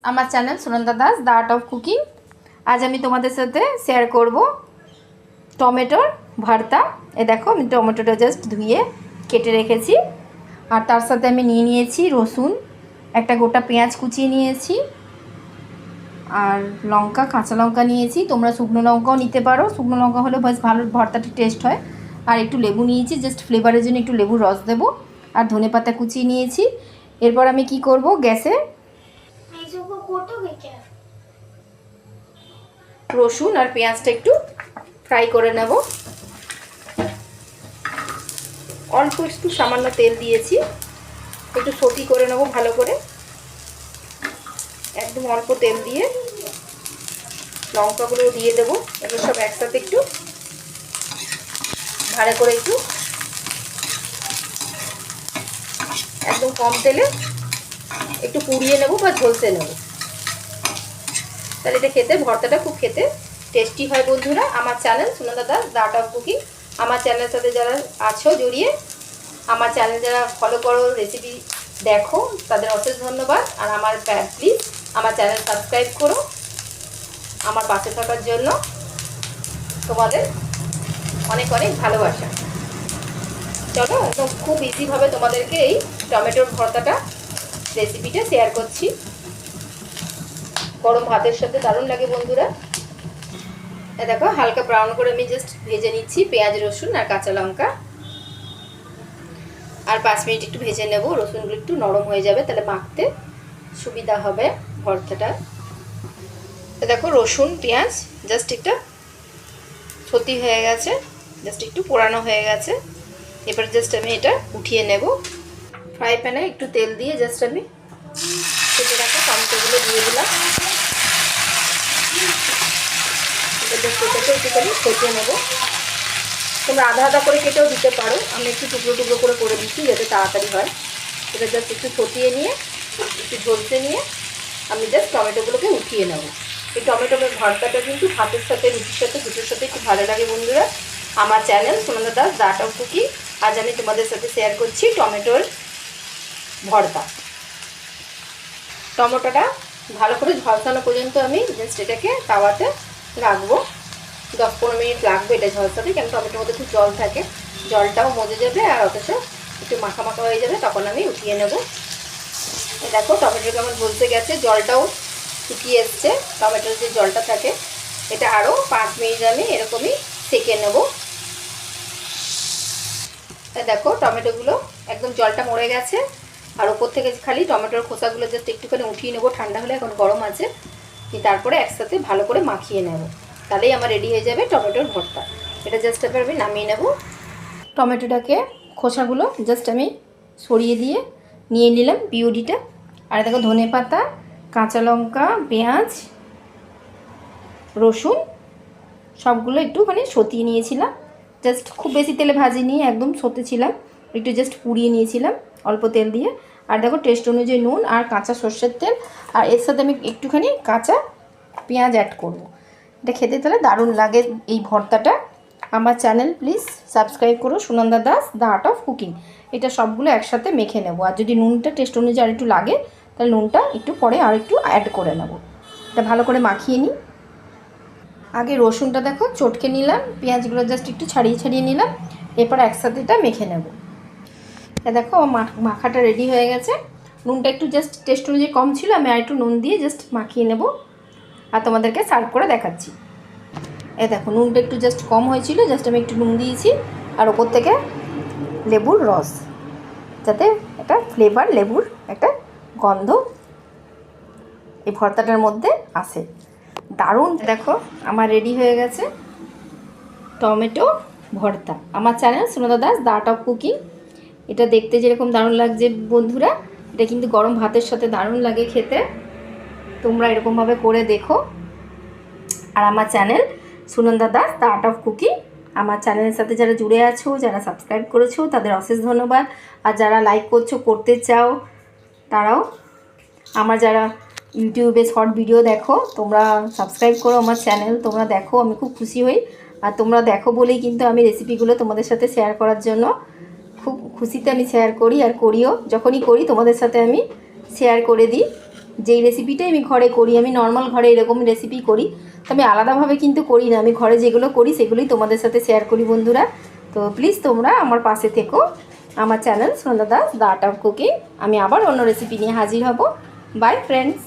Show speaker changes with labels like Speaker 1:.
Speaker 1: আমার channel Sunanda Das the art of cooking. আজ আমি তোমাদের সাথে শেয়ার করব টমেটোর ভর্তা। দেখো আমি টমেটোটা জাস্ট ধুয়ে কেটে রেখেছি, আর তার সাথে আমি নিয়েছি রসুন, একটা গোটা পেঁয়াজ কুচিয়ে নিয়েছি, আর লঙ্কা, কাঁচা লঙ্কা নিয়েছি। তোমরা শুকনো লঙ্কাও নিতে পারো, শুকনো লঙ্কা হলে বেশ ভালো ভর্তাটা টেস্ট হয়। আর একটু লেবু নিয়েছি, জাস্ট ফ্লেভারের জন্য একটু লেবুর রস দেবো। আর ধনেপাতা কুচিয়ে নিয়েছি। এরপর আমি কি করব, গ্যাসে রসুন আর পেঁয়াজটা একটু ফ্রাই করে নেব। অল্প একটু সামান্য তেল দিয়েছি, একটু সতি করে নেব ভালো করে। একদম অল্প তেল দিয়ে লঙ্কাগুলো দিয়ে দেবো, এগুলো সব একসাথে একটু ভালো করে একটু একদম কম তেলে একটু পুড়িয়ে নেব বা ঝলসে নেব, তাহলে এটা খেতে ভর্তাটা খুব খেতে টেস্টি হয়। বন্ধুরা, আমার channel Sunanda Das the art of cooking, আমার চ্যানেলের সাথে যারা আছো জড়িয়ে, আমার চ্যানেল যারা ফলো করো, রেসিপি দেখো, তাদের অশেষ ধন্যবাদ। আর আমার প্লিজ আমার চ্যানেল সাবস্ক্রাইব করো। আমার পাশে থাকার জন্য তোমাদের অনেক অনেক ভালোবাসা। চলো, একদম খুব ইজিভাবে তোমাদেরকে এই টমেটোর ভর্তাটা রেসিপিটা শেয়ার করছি। গরম ভাতের সাথে দারুণ লাগে বন্ধুরা। দেখো হালকা ব্রাউন করে আমি জাস্ট ভেজে নিচ্ছি পেঁয়াজ, রসুন আর কাঁচা লঙ্কা। আর 5 মিনিট একটু ভেজে নেব, রসুনগুলো একটু নরম হয়ে যাবে, তাহলে মাখতে সুবিধা হবে ভর্তাটা। দেখো রসুন পেঁয়াজ জাস্ট একটা ছতি হয়ে গেছে, জাস্ট একটু পোড়ানো হয়ে গেছে। এবার জাস্ট আমি এটা উঠিয়ে নেব। ফ্রাই প্যানে একটু তেল দিয়ে জাস্ট আমি কেটে রাখা টমেটোগুলো দিয়ে দিলাম। একটুখানি ফেটিয়ে নেব। তোমরা আধা আধা করে কেটেও দিতে পারো, আমি একটু টুকরো টুকরো করে দিচ্ছি যাতে তাড়াতাড়ি হয়। এটা জাস্ট একটু ফটিয়ে নিয়ে একটু ঝলসে নিয়ে আমি জাস্ট টমেটোগুলোকে উঠিয়ে নেব। এই টমেটোর ভর্তাটা কিন্তু ভাতের সাথে, রুটির সাথে, দুটোর সাথে খুব ভালো লাগে বন্ধুরা। আমার channel Sunanda Das the art of cooking. আজ আমি তোমাদের সাথে শেয়ার করছি টমেটোর ভর্তা। টমেটোটা ভালো করে ঝলসানো পর্যন্ত আমি জাস্ট এটাকে তাওয়াতে রাখবো। 10-15 মিনিট লাগবে এটা ঝলসাতে, কেন টমেটোর মধ্যে খুব জল থাকে, জলটাও মজে যাবে আর অথচ একটু মাখা মাখা হয়ে যাবে, তখন আমি উঠিয়ে নেব। দেখো টমেটোটা আমার ঝলসে গেছে, জলটাও শুকিয়ে এসছে। টমেটোর যে জলটা থাকে এটা আরও 5 মিনিট আমি এরকমই সেঁকে নেব। দেখো টমেটোগুলো একদম জলটা মরে গেছে, আর ওপর থেকে খালি টমেটোর খোসাগুলো জাস্ট একটুখানি উঠিয়ে নেবো, ঠান্ডা হলে, এখন গরম আছে। তারপরে একসাথে ভালো করে মাখিয়ে নেব, তাহলেই আমার রেডি হয়ে যাবে টমেটোর ভর্তা। এটা জাস্ট এবার আমি নামিয়ে নেব। টমেটোটাকে খোসাগুলো জাস্ট আমি সরিয়ে দিয়ে নিয়ে নিলাম পিউরিটা। আর দেখো ধনেপাতা, কাঁচা লঙ্কা, পেঁয়াজ, রসুন সবগুলো একটুখানি সতিয়ে নিয়েছিলাম। জাস্ট খুব বেশি তেলে ভাজিনি, একদম সতেছিলাম, একটু জাস্ট পুড়িয়ে নিয়েছিলাম অল্প তেল দিয়ে। আর দেখো টেস্ট অনুযায়ী নুন আর কাঁচা সর্ষের তেল, আর এর সাথে আমি একটুখানি কাঁচা পেঁয়াজ অ্যাড করব। এটা খেতে তাহলে দারুণ লাগে এই ভর্তাটা। আমার চ্যানেল প্লিজ সাবস্ক্রাইব করো, Sunanda Das the art of cooking. এটা সবগুলো একসাথে মেখে নেব, আর যদি নুনটা টেস্ট অনুযায়ী আর একটু লাগে তাহলে নুনটা একটু পরে আর একটু অ্যাড করে নেব। এটা ভালো করে মাখিয়ে নিই। আগে রসুনটা দেখো চটকে নিলাম, পেঁয়াজগুলো জাস্ট একটু ছাড়িয়ে ছাড়িয়ে নিলাম, এরপর একসাথে এটা মেখে নেব। দেখো আমার মাখাটা রেডি হয়ে গেছে। নুনটা একটু জাস্ট টেস্ট অনুযায়ী কম ছিল, আমি আর একটু নুন দিয়ে জাস্ট মাখিয়ে নেব আর তোমাদেরকে সার্ভ করে দেখাচ্ছি। দেখো নুনটা একটু জাস্ট কম হয়েছিল, জাস্ট আমি একটু নুন দিয়েছি, আর ওপর থেকে লেবুর রস, যাতে একটা ফ্লেভার, লেবুর একটা গন্ধ এই ভর্তাটার মধ্যে আসে। দারুণ। দেখো আমার রেডি হয়ে গেছে টমেটো ভর্তা। আমার channel Sunanda Das the art of cooking. এটা দেখতে যেরকম দারুণ লাগছে বন্ধুরা, এটা কিন্তু গরম ভাতের সাথে দারুণ লাগে খেতে। তোমরা এরকমভাবে করে দেখো। আর আমার channel Sunanda Das the art of cooking, আমার চ্যানেলের সাথে যারা জুড়ে আছো, যারা সাবস্ক্রাইব করেছো, তাদের অশেষ ধন্যবাদ। আর যারা লাইক করছো, করতে চাও, তারাও, আমার যারা ইউটিউবে শর্ট ভিডিও দেখো, তোমরা সাবস্ক্রাইব করো আমার চ্যানেল, তোমরা দেখো, আমি খুব খুশি হই। আর তোমরা দেখো বলেই কিন্তু আমি রেসিপিগুলো তোমাদের সাথে শেয়ার করার জন্য খুব খুশিতে আমি শেয়ার করি, আর করিও, যখনই করি তোমাদের সাথে আমি শেয়ার করে দিই। যেই রেসিপিটাই আমি ঘরে করি, আমি নর্মাল ঘরে এরকম রেসিপি করি, তো আমি আলাদাভাবে কিন্তু করি না। আমি ঘরে যেগুলো করি সেগুলোই তোমাদের সাথে শেয়ার করি বন্ধুরা। তো প্লিজ তোমরা আমার পাশে থেকো। আমার channel Sunanda Das the art of cooking. আমি আবার অন্য রেসিপি নিয়ে হাজির হব। By friends.